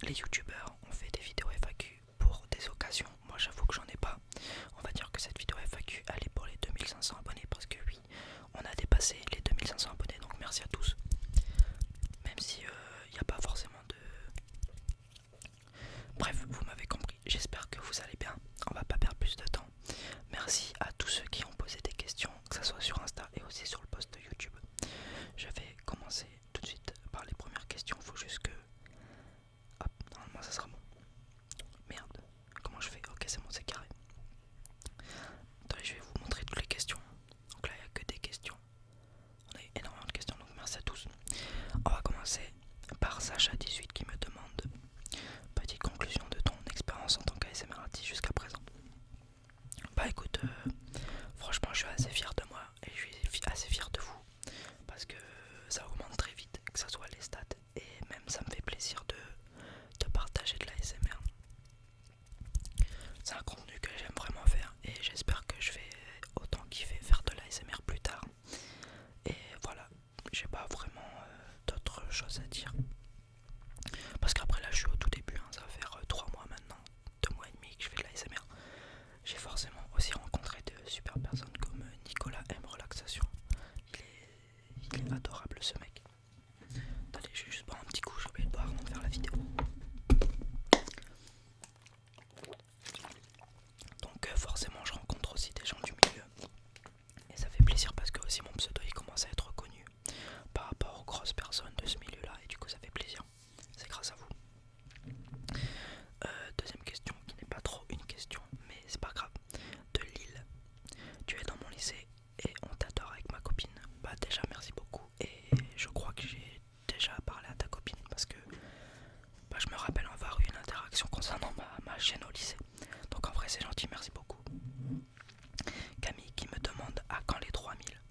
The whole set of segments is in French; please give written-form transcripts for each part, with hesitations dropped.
les youtubeurs ont fait des vidéos FAQ pour des occasions. Moi j'avoue que j'en ai pas. On va dire que cette vidéo FAQ elle est pour les 2500 abonnés parce que oui, on a dépassé les 2500 abonnés, donc merci à tous. Même si il n'y a pas forcément de... Bref, vous m'avez compris, j'espère que vous allez bien. On va pas perdre plus de temps. Merci à tous ceux qui ont posé des questions, que ce soit sur Insta et aussi sur le post YouTube. Je vais commencer tout de suite par les premières questions. Faut juste que... Hop, normalement ça sera bon. Merde, comment je fais? Ok, c'est bon, c'est carré. Attendez, je vais vous montrer toutes les questions. Donc là, il n'y a que des questions. On a eu énormément de questions, donc merci à tous. On va commencer par Sacha18 qui me demande: petite conclusion de ton expérience en tant qu'ASMR artiste jusqu'à présent. Bah écoute, franchement je suis assez fier de moi et je suis assez fier de vous parce que ça augmente très vite, que ce soit les stats, et même ça me fait plaisir de partager de l'ASMR. C'est un contenu que j'aime vraiment faire et j'espère que je vais autant kiffer faire de l'ASMR plus tard. Et voilà, j'ai pas vraiment d'autres choses à dire. Parce qu'après là je suis au tout début, hein, ça va faire 3 mois maintenant, 2 mois et demi que je fais de l'ASMR. J'ai forcément aussi rencontré de super personnes comme Nicolas M Relaxation. Il est adorable ce mec. Attendez, je vais juste boire un petit coup, j'ai oublié de boire avant de faire la vidéo. Donc forcément je rencontre aussi des gens du milieu. Et ça fait plaisir parce que aussi mon pseudo il commence à être reconnu par rapport aux grosses personnes de ce milieu là. Et du coup ça fait plaisir. C'est grâce à vous. Deuxième question qui n'est pas trop une question, mais c'est pas grave. De Lille. Tu es dans mon lycée et on t'adore avec ma copine. Bah déjà merci beaucoup, et je crois que j'ai déjà parlé à ta copine parce que bah, je me rappelle avoir eu une interaction concernant ma chaîne au lycée. Donc en vrai c'est gentil, merci beaucoup. Camille qui me demande à quand les 3000.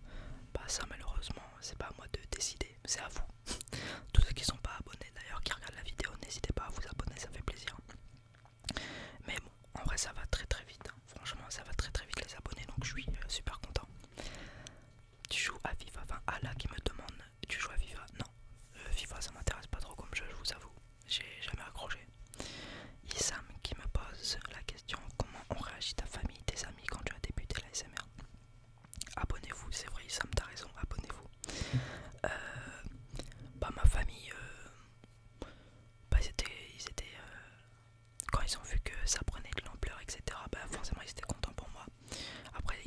Bah ça malheureusement c'est pas à moi de décider, c'est à vous. Tous ceux qui sont pas abonnés d'ailleurs, qui regardent la vidéo, n'hésitez pas à vous abonner, ça fait plaisir. Mais bon, en vrai ça va très très vite, hein. Franchement ça va très très vite les abonnés, donc je suis super content. Tu joues à FIFA? Enfin Ala qui me demande: tu joues à FIFA? Non, FIFA ça m'intéresse pas trop comme jeu, je vous avoue, j'ai jamais accroché. Issam qui me pose la question: comment ont réagi ta famille, tes amis quand tu as débuté la SMR? Abonnez-vous, c'est vrai Issam, t'as raison, abonnez-vous. Bah ma famille, bah ils étaient quand ils ont vu que ça prenait de l'ampleur, etc., bah forcément ils étaient contents pour moi. Après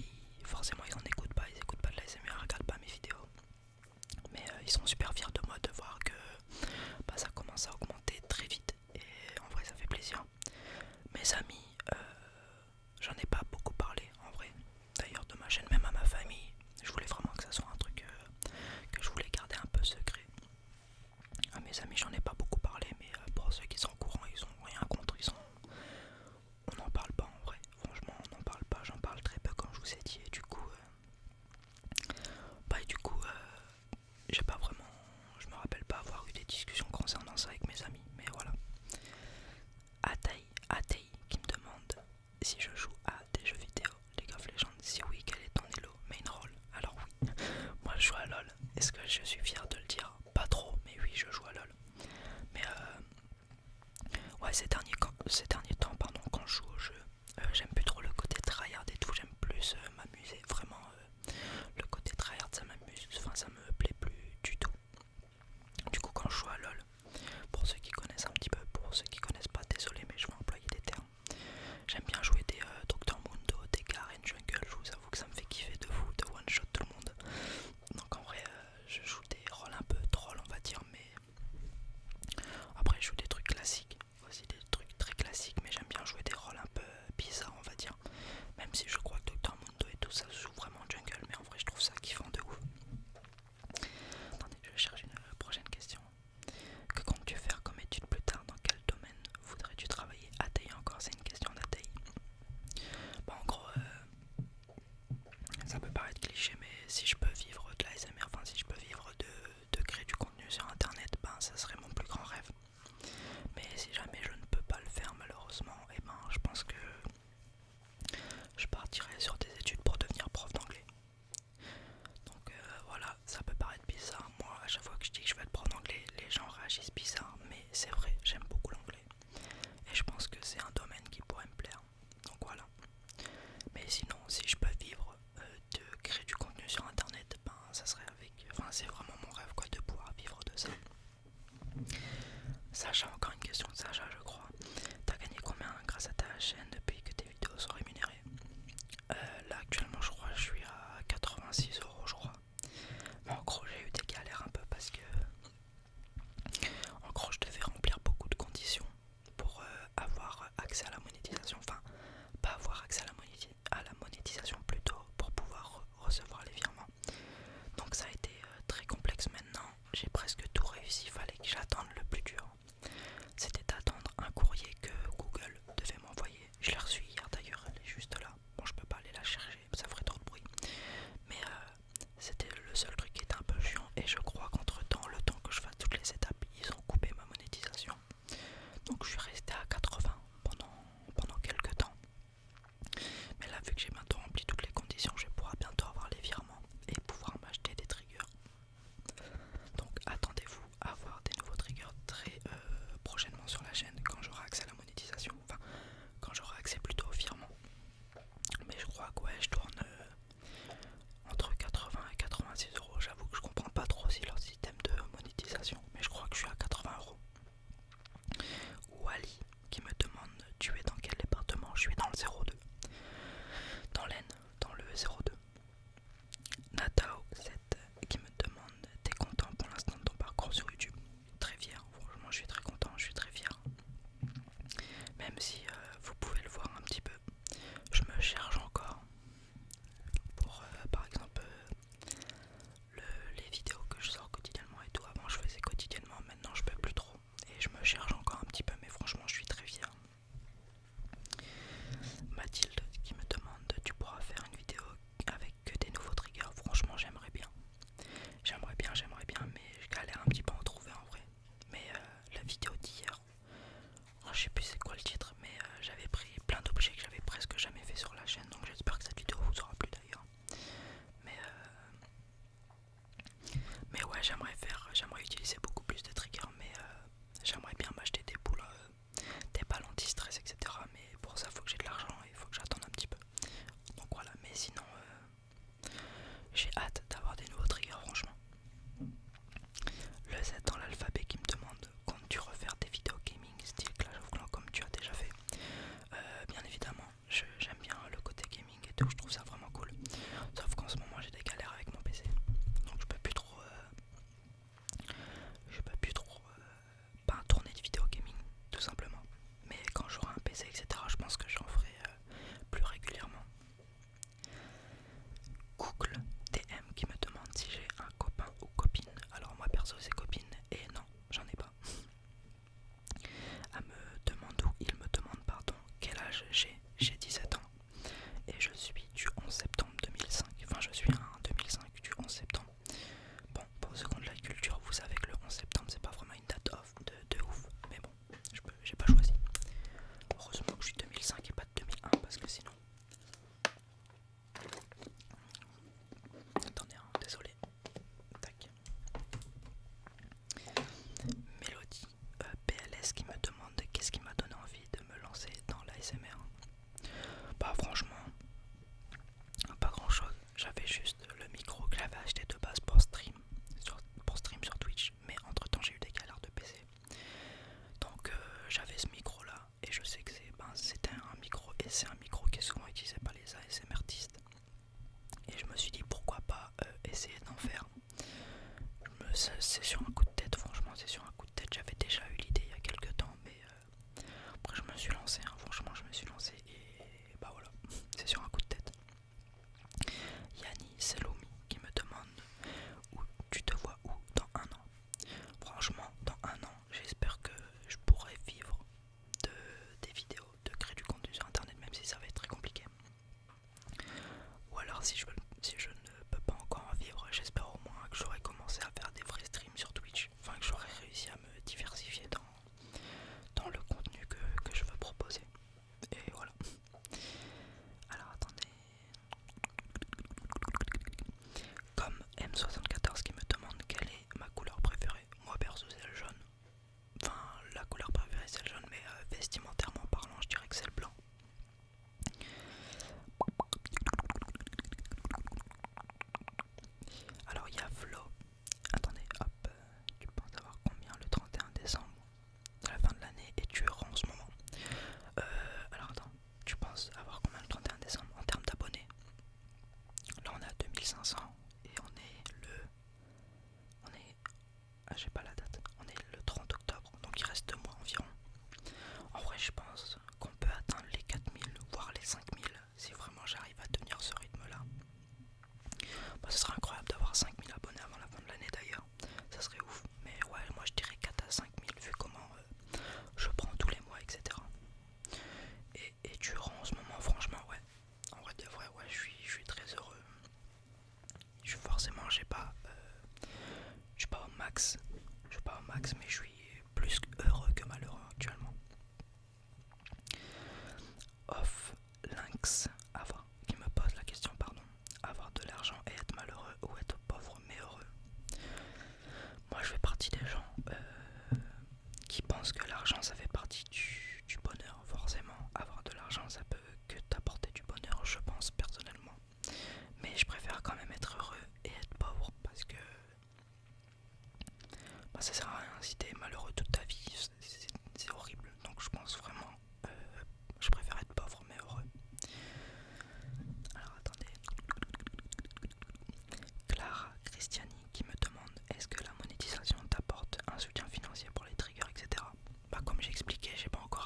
forcément ils en écoutent pas, ils écoutent pas de la SMR, ils regardent pas mes vidéos. Mais ils sont super fiers de moi de voir que bah, ça commence à augmenter très vite. Et en vrai ça fait plaisir. Mes amis, j'en ai pas beaucoup parlé en vrai. D'ailleurs de ma chaîne, même à ma famille, je voulais vraiment que ça soit un truc que je voulais garder un peu secret. À mes amis j'en ai pas beaucoup parlé, mais pour ceux qui sont au courant, ils ont rien contre, on n'en parle pas en vrai. Franchement on n'en parle pas, j'en parle très peu comme je vous ai dit. Et du coup, j'ai pas vraiment... Je me rappelle pas avoir eu des discussions concernant ça avec mes amis, mais voilà. Atei qui me demande si je joue à des jeux vidéo, League of Legends. Si oui, quel est ton elo main role? Alors oui, moi je joue à LoL. Est-ce que je suis fier de le dire? Pas trop, mais oui, je joue à LoL. Mais ouais, ces derniers temps, pardon, quand je joue au jeu, j'aime plus trop le côté tryhard et tout. J'aime plus m'amuser. Vraiment, le côté tryhard, ça m'amuse. Enfin, ça me plaît plus du tout. Du coup, quand je joue à LoL, pour ceux qui connaissent un petit peu, pour ceux qui connaissent pas, désolé, mais je vais employer des termes. J'aime bien jouer des Dr Mundo, des Garen Jungle. Je vous avoue que ça me fait kiffer de fou, de one shot tout le monde. Donc en vrai, je joue des rôles un peu troll, on va dire, mais après je joue des trucs classiques, aussi des trucs très classiques, mais encore une question de Sacha, je crois. T'as gagné combien grâce à ta chaîne depuis que tes vidéos sont rémunérées? Là actuellement je crois que je suis à 86 € je crois. Mais en gros j'ai eu des galères un peu parce que en gros je devais remplir beaucoup de conditions pour avoir accès à la monétisation. Enfin pas avoir accès à la monétisation plutôt pour pouvoir recevoir les virements. Donc ça a été très complexe. Maintenant j'ai presque tout réussi, il fallait que j'attende le plus dur. C'était d'attendre un courrier que Google devait m'envoyer. Je l'ai reçu hier d'ailleurs, elle est juste là. Bon, je peux pas aller la chercher, ça ferait trop de bruit. Mais c'était le seul truc qui était un peu chiant. Et je crois qu'entre temps, le temps que je fasse toutes les étapes, ils ont coupé ma monétisation. Donc je suis resté à 80 pendant quelques temps. Mais là, vu que j'ai bientôt rempli toutes les conditions, je vais pouvoir bientôt avoir les virements et pouvoir m'acheter des triggers. Donc attendez-vous à avoir des nouveaux triggers très prochainement sur la chaîne quand j'aurai accès à la monétisation. Enfin, quand j'aurai accès plutôt au virement. Mais je crois que ouais, je tourne entre 80 et 86 €. J'avoue que je comprends pas trop aussi leur système de monétisation. Mais je crois que je suis à 80 €. Wally qui me demande tu es dans quel département? Je suis dans le 02. Dans l'Aisne, dans le 02. Natao 7 qui me demande t'es content pour l'instant de ton parcours sur YouTube? Très fier, franchement je suis très content, je suis très fier. Même si vous pouvez le voir un petit peu, je me cherche encore pour par exemple les vidéos que je sors quotidiennement et tout. Avant je faisais quotidiennement, maintenant je peux plus trop et je me cherche encore un petit peu, mais franchement je suis très fier. Mathilde qui me demande tu pourras faire une vidéo avec que des nouveaux triggers? Franchement j'aimerais bien, mais je galère un petit peu à en trouver en vrai. Mais la vidéo d'hier, je sais plus c'est quoi le titre, mais j'avais pris plein d'objets que j'avais presque jamais fait sur la chaîne, donc j'espère que cette vidéo vous aura plu d'ailleurs. Mais ouais, j'aimerais utiliser beaucoup plus de triggers, mais j'aimerais bien m'acheter des boules, des balles anti-stress, etc. Mais pour ça, il faut que j'ai de l'argent et il faut que j'attende un petit peu. Donc voilà, mais sinon, j'ai hâte d'avoir des nouveaux triggers, franchement. Le Z dans l'alphabet qui me demande comptes-tu refaire des vidéos gaming style Clash of Clans comme tu as déjà fait? Bien évidemment, j'aime bien le côté gaming et tout, je trouve ça vraiment cool. Sauf qu'en ce moment j'ai des galères avec mon PC, donc je peux plus trop pas tourner de vidéos gaming tout simplement. Mais quand j'aurai un PC etc, je pense que j'en ferai plus régulièrement. Google DM qui me demande si j'ai un copain ou copine. Alors moi perso c'est copine et non, j'en ai pas. Il me demande pardon quel âge j'ai 17 ans et je suis du 11 septembre 2005. Enfin je suis un 2005 du 11 septembre. Bon, pour ceux qui ont de la culture, vous savez que le 11 septembre c'est pas vraiment une date de ouf, mais bon, j'ai pas choisi. Heureusement que je suis 2005 et pas de 2001 parce que sinon... Attendez, hein, désolé. Tac. Mélodie PLS qui me demande qu'est-ce qui m'a donné envie de me lancer dans l'ASMR. Bah franchement, pas grand chose. J'avais juste le micro que j'avais acheté de base pour stream sur Twitch, mais entre temps j'ai eu des galères de PC. Donc j'avais ce micro là et je sais que c'était un micro et c'est un micro qui est souvent utilisé par les ASMR artistes. Et je me suis dit pourquoi pas essayer d'en faire. C'est sur un coup de tête, franchement c'est sur un coup de tête. J'avais déjà eu l'idée il y a quelques temps, mais après je me suis lancé, hein. Franchement je me suis lancé et bah voilà, c'est sur un coup de tête. Yanni Selomi qui me demande où tu te vois où dans un an. Franchement dans un an j'espère que je pourrai vivre des vidéos, de créer du contenu sur internet, même si ça va être très compliqué. Ou alors si je ne peux pas encore en vivre, j'espère au moins que j'aurai commencé à faire des vrais streams sur Twitch. Enfin que j'aurai réussi à me diversifier dans le contenu que je veux proposer. Et voilà. Alors attendez. Comme M74 qui me demande quelle est ma couleur préférée. Moi perso c'est le jaune. Enfin la couleur préférée c'est le jaune, mais vestimentairement parlant je dirais que c'est le blanc. Alors il y a Flo. Attendez, hop. Tu penses avoir combien le 31 décembre? C'est la fin de Max qui me pose la question, pardon. Avoir de l'argent et être malheureux ou être pauvre mais heureux. Moi je fais partie des gens qui pensent que l'argent ça fait partie du bonheur. Forcément, avoir de l'argent ça peut que t'apporter du bonheur, je pense personnellement. Mais je préfère quand même être heureux et être pauvre parce que ça sert à rien. Si t'es malheureux toute ta vie, c'est horrible. Donc je pense vraiment, je préfère être pauvre mais heureux. Alors attendez. Clara Christiani qui me demande: est-ce que la monétisation t'apporte un soutien financier pour les triggers, etc. Comme j'ai expliqué, j'ai pas encore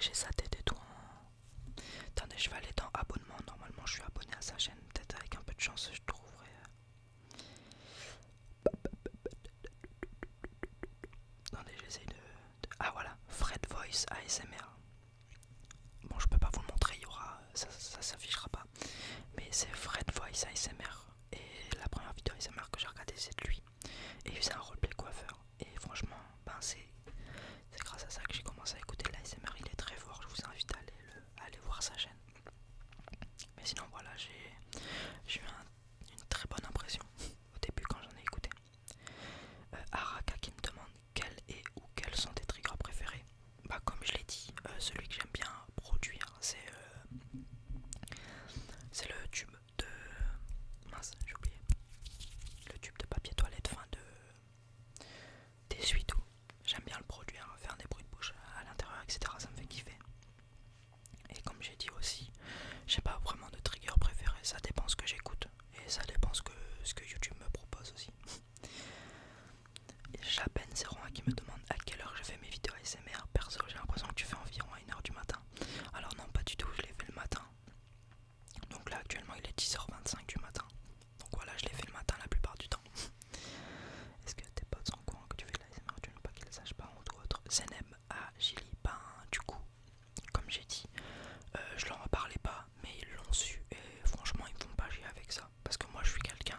J'ai sa tête et tout. Attendez, je vais aller dans abonnement. Normalement, je suis abonné à sa chaîne. Peut-être avec un peu de chance, je trouverai. Attendez, j'essaye de. Ah voilà, Fred Voice ASMR. Bon, je peux pas vous le montrer, il y aura. Ça s'affichera pas. Mais c'est Fred Voice ASMR. Et la première vidéo ASMR que j'ai regardée, c'est de lui. Et il faisait un roleplay coiffeur. Et franchement, ben c'est grâce à ça que j'ai commencé à écouter de l'ASMR. Il est très fort, je vous invite à aller voir sa chaîne. Mais sinon, voilà, j'ai eu une très bonne impression au début quand j'en ai écouté. Araka qui me demande quel est ou quels sont tes triggers préférés. Bah, comme je l'ai dit, celui que j'aime bien produire, c'est le tube de. Mince, j'ai oublié. Le tube de papier toilette, fin de. D'essuie-tout. J'aime bien le produire, faire des bruits de bouche à l'intérieur, etc. Ça me fait kiffer. Et comme j'ai dit aussi, j'ai pas vraiment de trigger préféré, ça dépend ce que j'écoute. Et ça dépend ce que YouTube me propose aussi. Chapen01 qui me demande à quelle heure je fais mes vidéos ASMR. Perso, j'ai l'impression que tu fais environ à 1h du matin. Alors non, pas du tout, je les fais le matin. Donc là actuellement il est 10h25 du matin. Donc voilà, je les fais le matin la plupart du temps. Est-ce que tes potes sont au courant que tu fais de l'ASMR? Tu ne veux pas qu'ils sachent par honte ou autre? Zenem à Gilly, ben du coup, comme j'ai dit, je leur en parlais pas, mais ils l'ont su et franchement ils me font pas chier avec ça. Parce que moi je suis quelqu'un,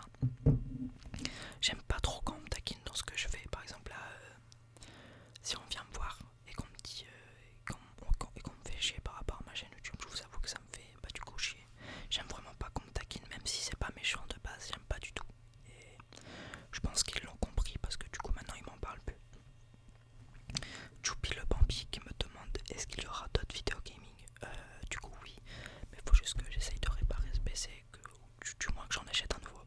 j'aime pas trop quand on me taquine dans ce que je fais. Par exemple là, si on vient me voir et qu'on me dit et qu'on me fait chier par rapport à ma chaîne YouTube, je vous avoue que ça me fait du coup chier. J'aime vraiment pas qu'on me taquine, même si c'est pas méchant de base, j'aime pas du tout. Et je pense qu'ils l'ont compris parce que du coup maintenant ils m'en parlent plus. Choupi le Bambi qui me demande est-ce qu'il y aura d'autres vidéos gaming. Du coup oui, mais faut juste que j'essaye de réparer ce PC, du moins que j'en achète un nouveau.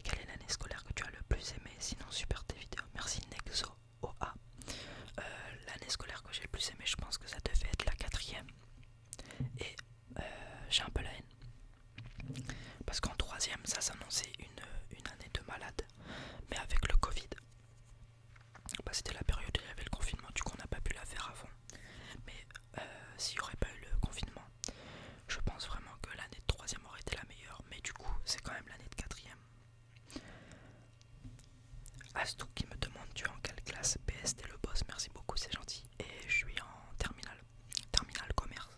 Quelle est l'année scolaire que tu as le plus aimé? Sinon super tes vidéos. Merci Nexo OA. L'année scolaire que j'ai le plus aimé, je pense que ça devait être la 4ème. Et j'ai un peu la haine. Parce qu'en 3ème, ça s'annonçait une année de malade. Mais avec le Covid, bah, c'était la période où il y avait le confinement, du coup on n'a pas pu la faire avant. Mais s'il n'y aurait pas eu le confinement, je pense vraiment que l'année de 3ème aurait été la meilleure. Mais du coup, c'est quand même l'année de 4ème. Astou qui me demande tu es en quelle classe? PS t'es le boss, merci beaucoup, c'est gentil. Et je suis en terminale commerce.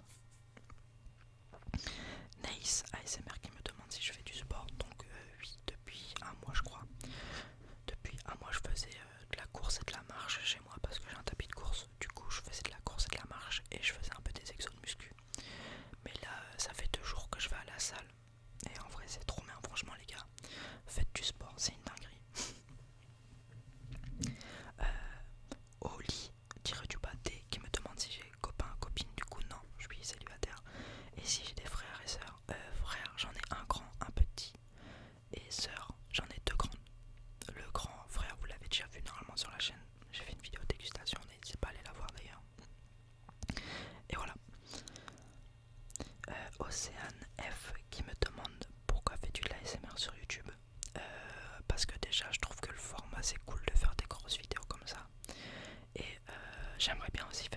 Nice ASMR qui me demande si je fais du sport. Donc oui, depuis un mois je crois. Depuis un mois je faisais de la course et de la marche chez moi parce que j'ai un tapis de course. Du coup je faisais de la course et de la marche et je faisais un peu des exos de muscu. Mais là ça fait 2 jours que je vais à la salle. Et en vrai c'est trop bien, franchement les gars. Faites du sport, c'est une dinguerie. Oli, tiré du bas D, qui me demande si j'ai copain, copine. Du coup non, je suis célibataire. Et si j'ai des frères et sœurs? Frère, j'en ai un grand, un petit. Et sœur, j'en ai 2 grandes. Le grand frère, vous l'avez déjà vu normalement sur la chaîne. J'ai fait une vidéo dégustation, n'hésitez pas à aller la voir d'ailleurs. Et voilà. Océane F qui me demande pourquoi fais-tu de l'ASMR sur YouTube? Parce que déjà je trouve que le format c'est cool de faire des grosses vidéos comme ça. Et j'aimerais bien aussi